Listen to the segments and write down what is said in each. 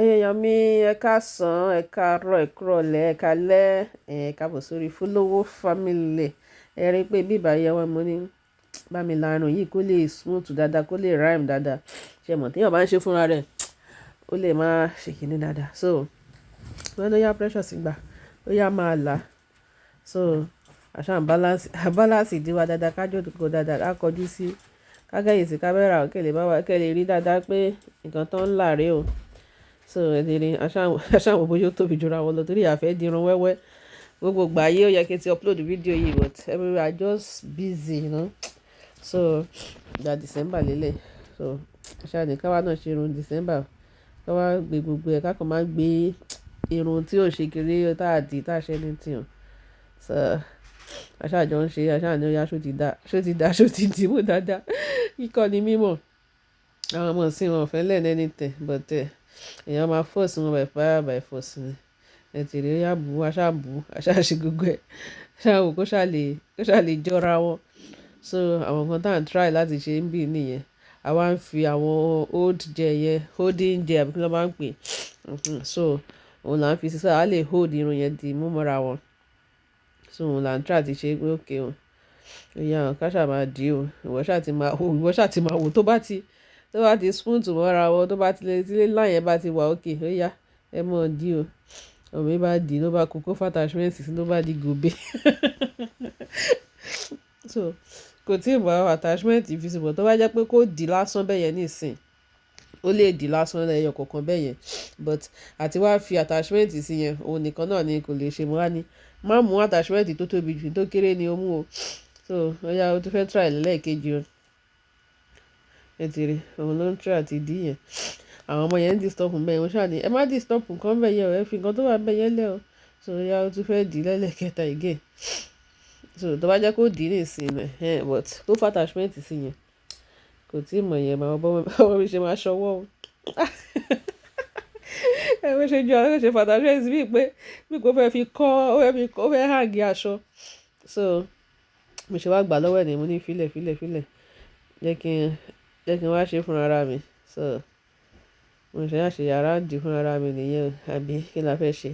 èèyàn mi ẹ káàsán ẹ káàárọ̀ ẹ kúrọ̀lẹ́ ẹ káalẹ́ ẹ káàbọ̀ sórí Fólówó Family. ẹ rí i pé bíbá yẹ wọn mo ní bá mi larun yìí kó lè smooth dáadáa kó lè rhyme dáadáa. Ṣé mọ̀ téèyàn bá ń ṣe fúnra rẹ̀ ó lè máa ṣe kìíní dáadáa. So wọ́n ló yá pressure sí gbà ó yá máa là. So àṣà ń balance ìdíwá dáadáa kájọ kó dáadáa ká kọjú sí kágẹ́yìn sí kámẹ́rà kẹ́lẹ́ bá wa kẹ́lẹ́ rí dáadáa pé nǹkan tó ń là rèé o. So ẹ̀dẹ̀rẹ̀ aṣáwọn bóyá ó tóbi jura wọn lọ torí àfẹ́ dirun wẹ́wẹ́ gbogbo ìgbà yìí ó yẹ kí n ti upload video yìí but everywhere I just busy so ìgbà December lélẹ̀ so aṣáà ní káwa náà ṣe irun December káwa gbé gbogbo ẹ̀ kákan máa gbé irun tí ò ṣe kiri tá a di tá a ṣe ní tiwọn so aṣáà jọ ń ṣe aṣáà ní ó yá ṣó ti dì mú dáadáa kíkọ́ ni mímọ̀ àwọn ọmọ sí wọn ò fẹ́ lẹ́nu anything but èèyàn máa force wọn by fire by force ni ẹ ti rí ó yá bù aṣáà ṣe gbogbo ẹ̀ aṣáà wò kó ṣáà lè jọra wọn so àwọn nǹkan tá à ń try láti ṣe ń bì nìyẹn àwa ń fi àwọn old gel yẹn holding gel àbí kí ló máa ń pè so òun là ń fi sísá a lè hold irun yẹn di mú mọ́ra wọn so òun là ń try àti ṣe pé òkè o ìyá àwọn ká ṣáà máa dì o ìwọ ṣáà ti máa wò tó bá ti smooth mọ́ra wọn tó bá ti lè tí láyẹn bá ti wà òkè ó yá ẹ mọ̀ dí o ọ̀mí bá dì ló bá kú kó fà attachment sí ló bá di gòbè so kò tí ì mọ attachment visible tó bá jẹ́ pé kó dì lásán bẹ́yẹn nísìn ó lè dì lásán lẹ́yọ kọ̀ọ̀kan bẹ́yẹn but àti wá fi attachment sí yẹn òun nìkan náà ni kò lè ṣe mọ́ wá ní má mú attachment tó tóbi jù tó kéré ni ó mú o so ó yá o tún fẹ́ try lẹ́ẹ̀kejì o ẹ ti rí òun ló ń try àti dí yẹn àwọn ọmọ yẹn ń disturb bẹ́ẹ̀ wọ́n ṣáà ní ẹ má disturb nǹkan bẹ́ẹ̀ yẹn o ẹ fi nǹkan tó wà bẹ́ẹ̀ yẹn lẹ́ o so ó yá o tún fẹ́ dì lẹ́lẹ́kẹta again so tó bá jẹ́ kó dì ní ìsìn but kó fà attachment sí yẹn kò tí ì mọ̀ yẹn máa bọ́ mi ṣe máa ṣọwọ́ o ẹ bó ṣe jọ ẹ ṣe fà attachment bíi pé kò fẹ́ fi kọ́ ó fẹ́ hàngì aṣọ so mo ṣe wá gbà lọ́wọ́ ẹ̀ ní mo ní filẹ̀ jẹ́ kí n wá ṣe fún ara mi so mo ṣe àṣe yàrá dì fún ara mi nìyẹn àbí kí la fẹ́ ṣe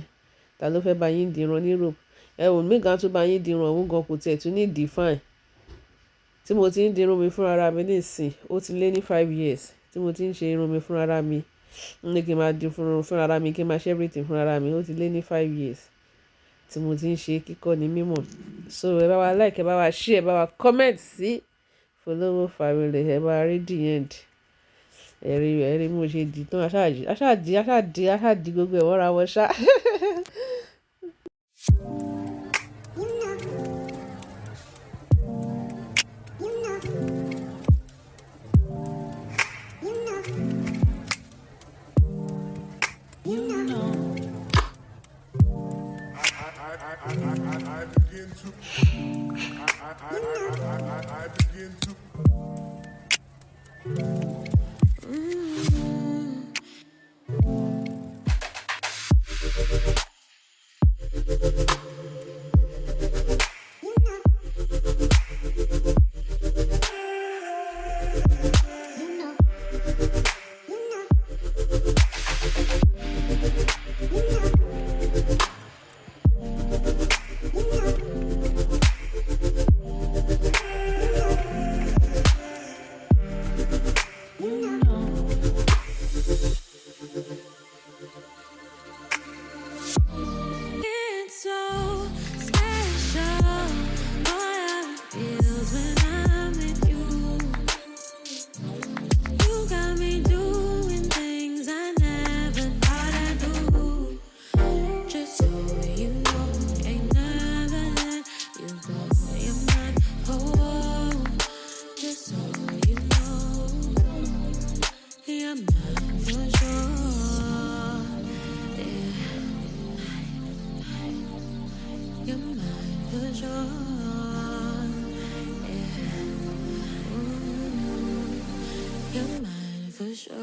ta ló fẹ́ bá yín dirun ní Europe ẹ̀wọ̀n mi gan tún bá yín dirun ọ̀hún gan kò tiẹ̀ tún ní define tí mo ti ń dirun mi fún ara mi nísìn ó ti lé ní 5 years tí mo ti ń ṣe irun mi fún ara mi ní kí n máa di fún ara mi kí n máa ṣe everything fún ara mi ó ti lé ní 5 years tí mo ti ń ṣe kíkọ́ ní mímọ̀ so ẹ bá wa like ẹ bá wa share ẹ bá wa comment sí Fólówó Family ẹ bá rí the end ẹ̀rí mo ṣe dì tán aṣáàdì gbogbo ẹ̀ wọ́n ra wọ́n ṣá. I begin to for sure.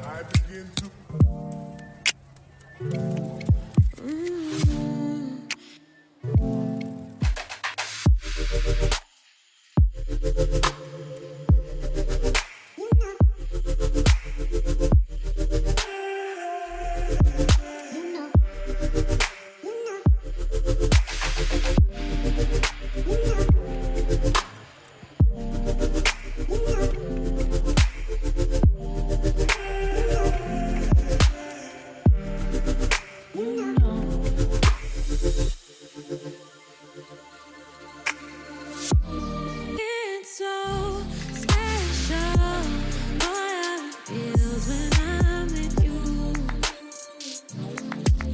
I begin to. It's so special. Boy, how it feels when I'm with you.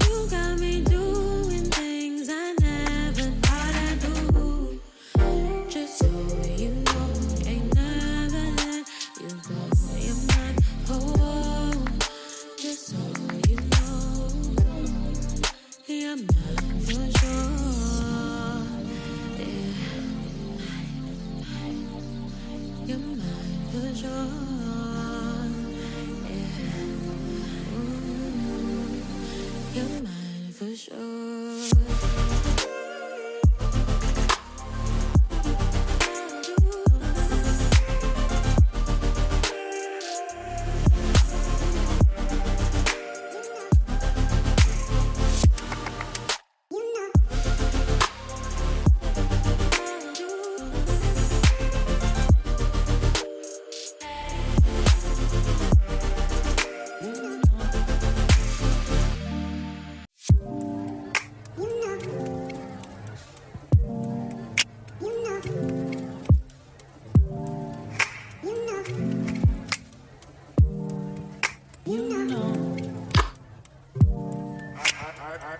You got me doing things I never thought I'd do. Just so you know, ain't never let you go. You're my whole. Just so you know, you're mine for sure. Yeah, you're mine for sure. Yeah, ooh, you're mine for sure.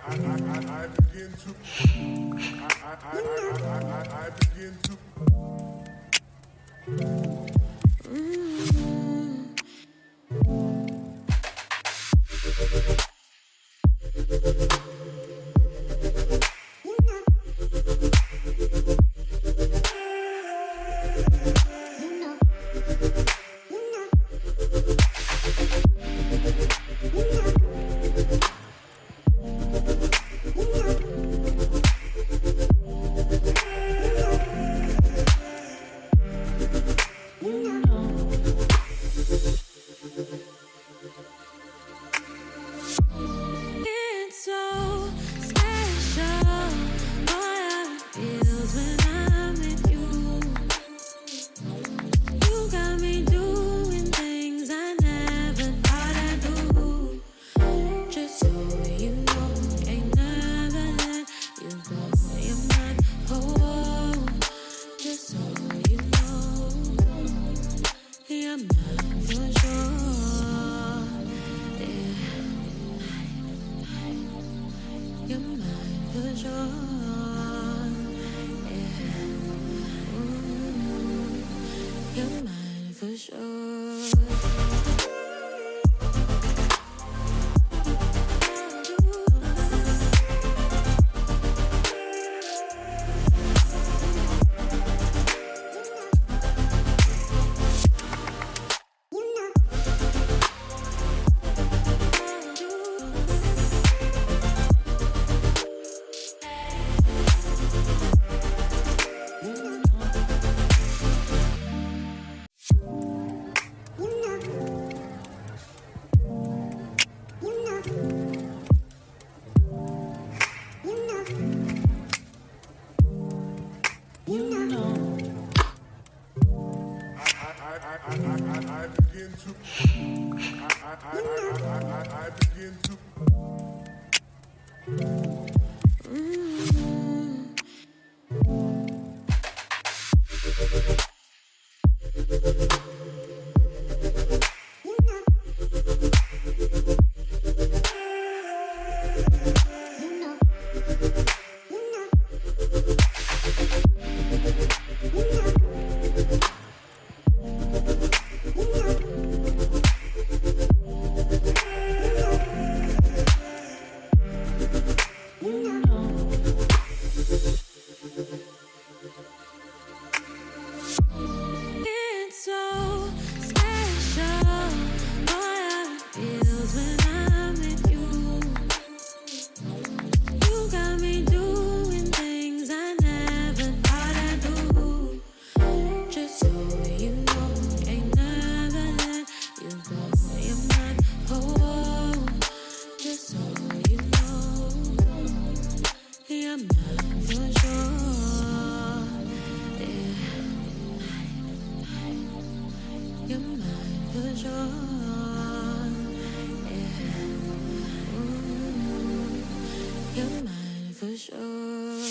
I begin to. I begin to. It's so special. Boy, how it feels when I'm with you. You got me doing things I never thought I'd do. Just so you know, ain't never let you go. You're my whole. Just so you know, you're mine for sure. Yeah, you're mine for sure. Yeah, ooh, you're mine for sure. I begin to. I begin to. You're mine for sure.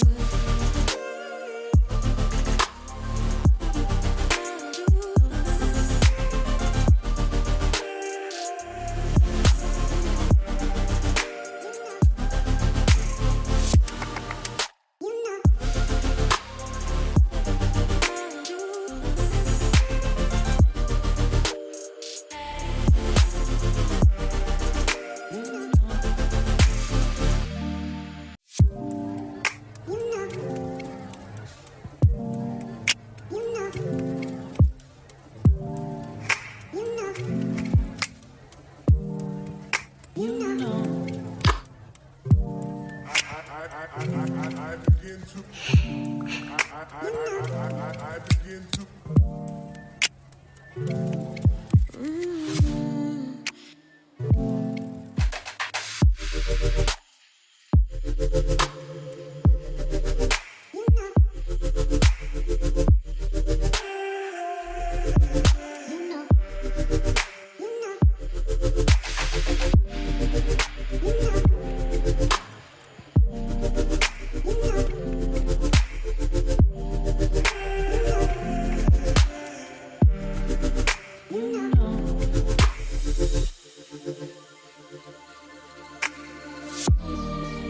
I begin to. I begin to.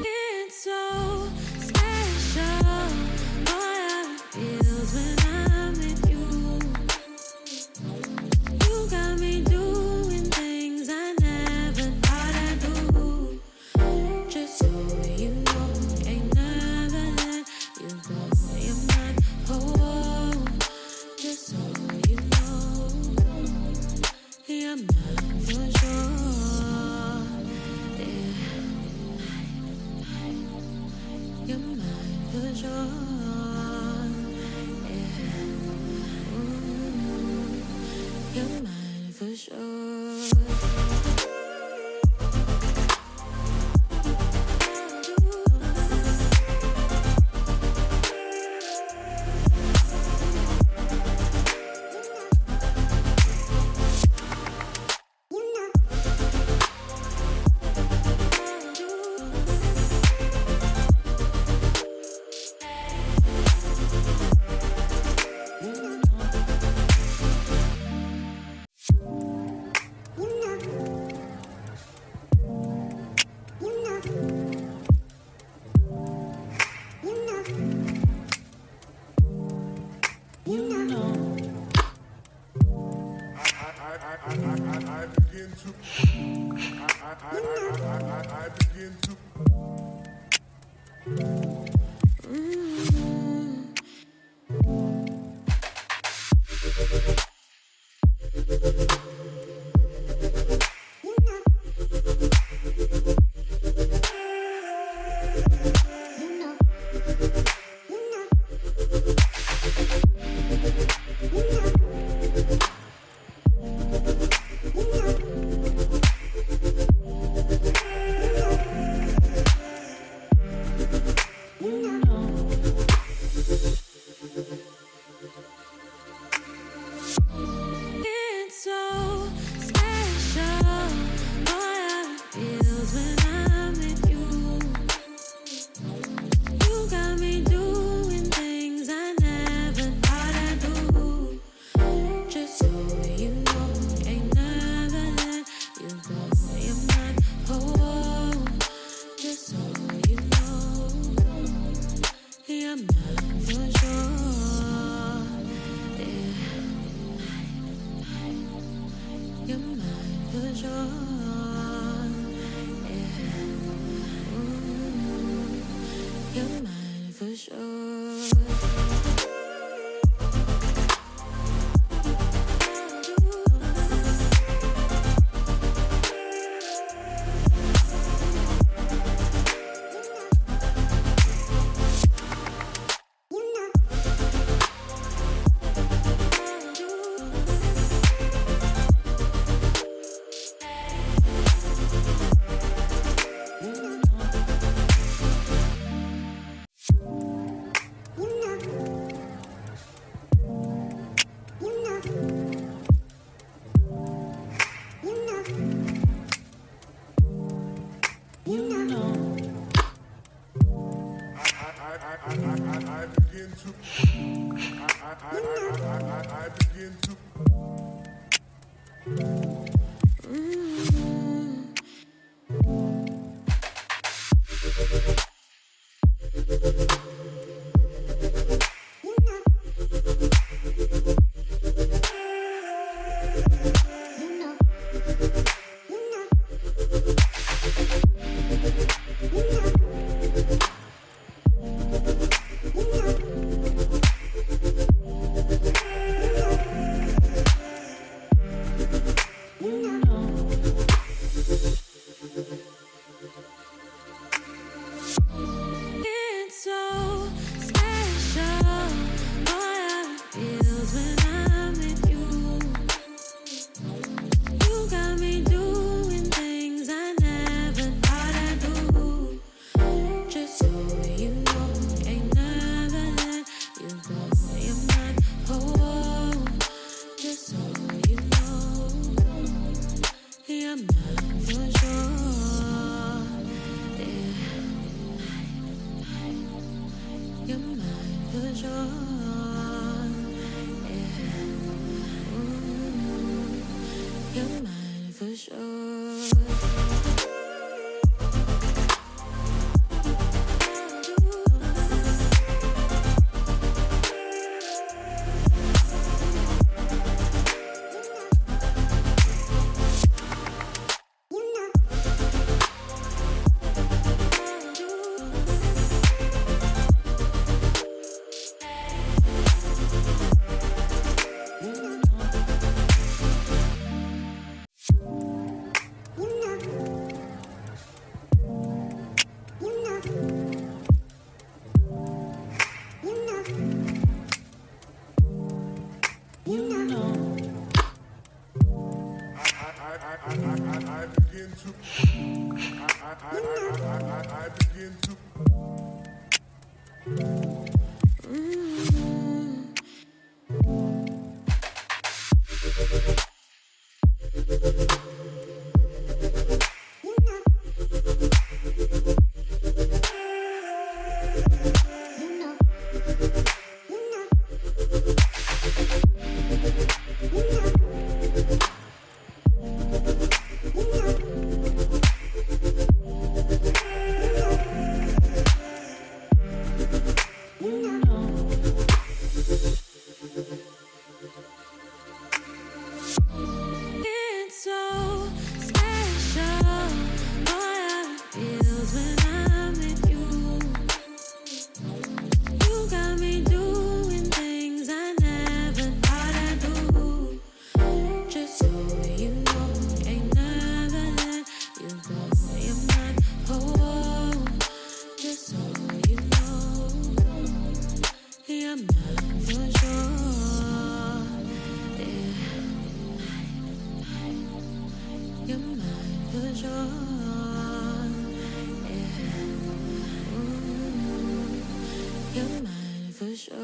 It's so special. All I feels when I'm with you. You got me doing things I never thought I'd do. Just so you know, ain't never let you go. You're mine, oh, just so you know, you're mine for sure. You're mine for sure. You're mine for sure. I begin to. I begin to. It's so special. All I feels when I'm with you. You got me doing things I never thought I'd do. Just so you know, ain't never let you go. You're mine, oh, just so you know, you're mine for sure. You're mine for sure. You're mine for sure. I begin to. It's so special. Boy, how it feels when I'm with you. You got me doing things I never thought I'd do. Just so you know, ain't never let you go. You're mine, oh, just so you know, you're mine for sure. Yeah. You're mine for sure. Yeah. Ooh, you're mine for sure. I begin to. I begin to. It's so special. Boy, how it feels when I'm with you. You got me doing things I never thought I'd do. Just so you know, ain't never let you go. You're mine, oh, just so you know, you're mine for sure. Yeah. You're mine for sure. Yeah. Ooh, you're mine for sure.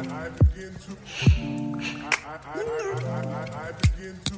I begin to. I begin to.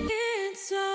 It's so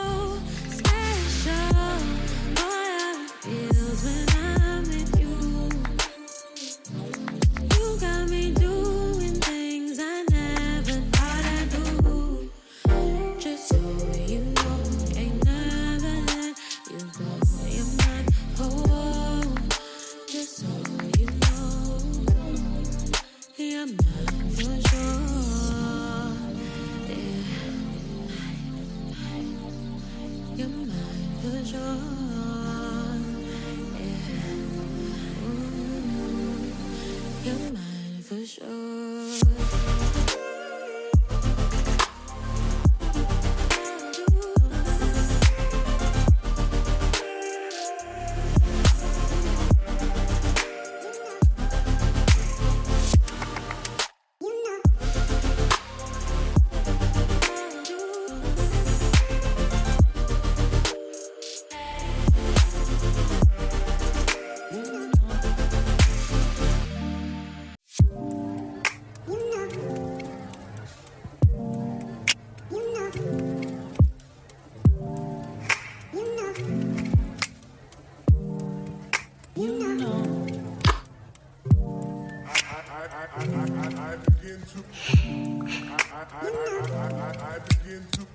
You're mine for sure. I begin to. I begin to.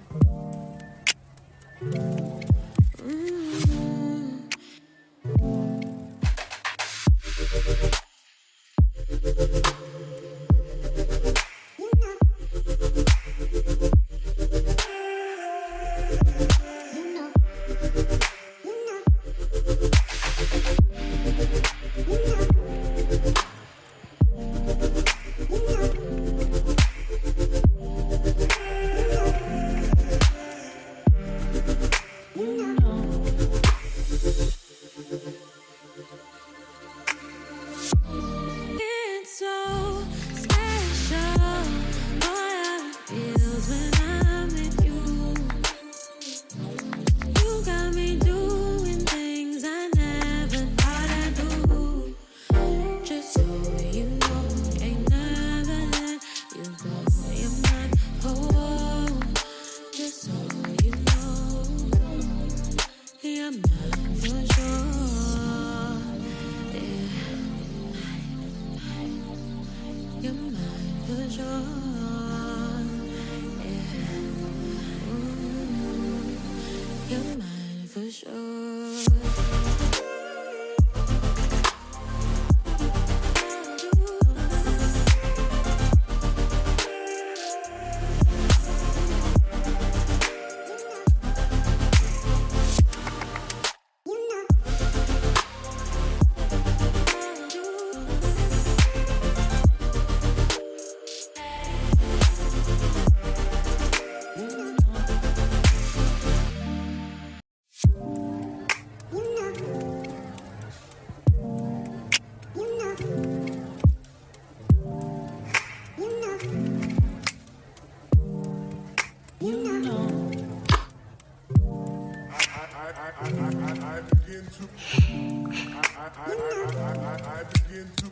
It's so special. Boy, how it feels when I'm with you. You got me doing things I never thought I'd do. Just so you know, ain't never let you go. You're mine, oh, just so you know, you're mine for sure. Yeah, you're mine for sure. Yeah, ooh, you're mine for sure. I begin to. I begin to.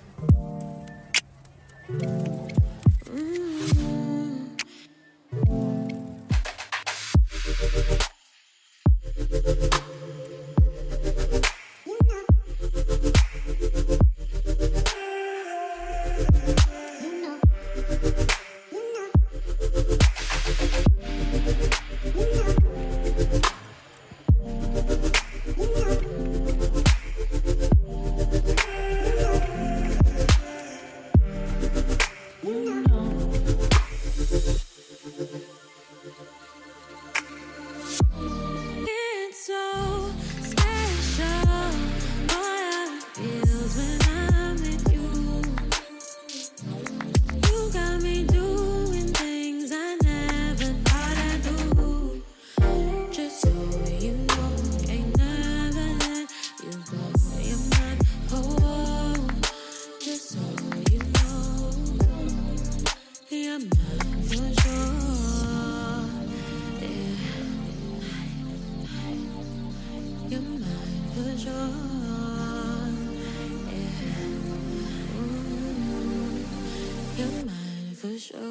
It's so special. Boy, how it feels when I'm with you. You got me doing things I never thought I'd do. Just so you know, ain't never let you go. You're mine, oh, just so you know, you're mine for sure. Yeah, you're mine for sure. Yeah, ooh, you're mine for sure.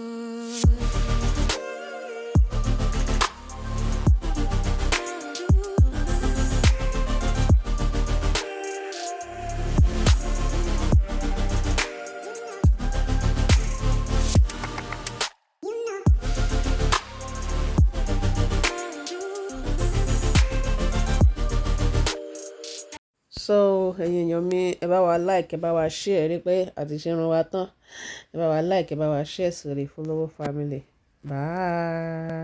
So ẹ̀yin èèyàn mi, ẹ bá wa like, ẹ bá wa share, rí pé àti ṣe rán wa tán. Ẹ bá wa like, ẹ bá wa share sórí Folowo family. Bye.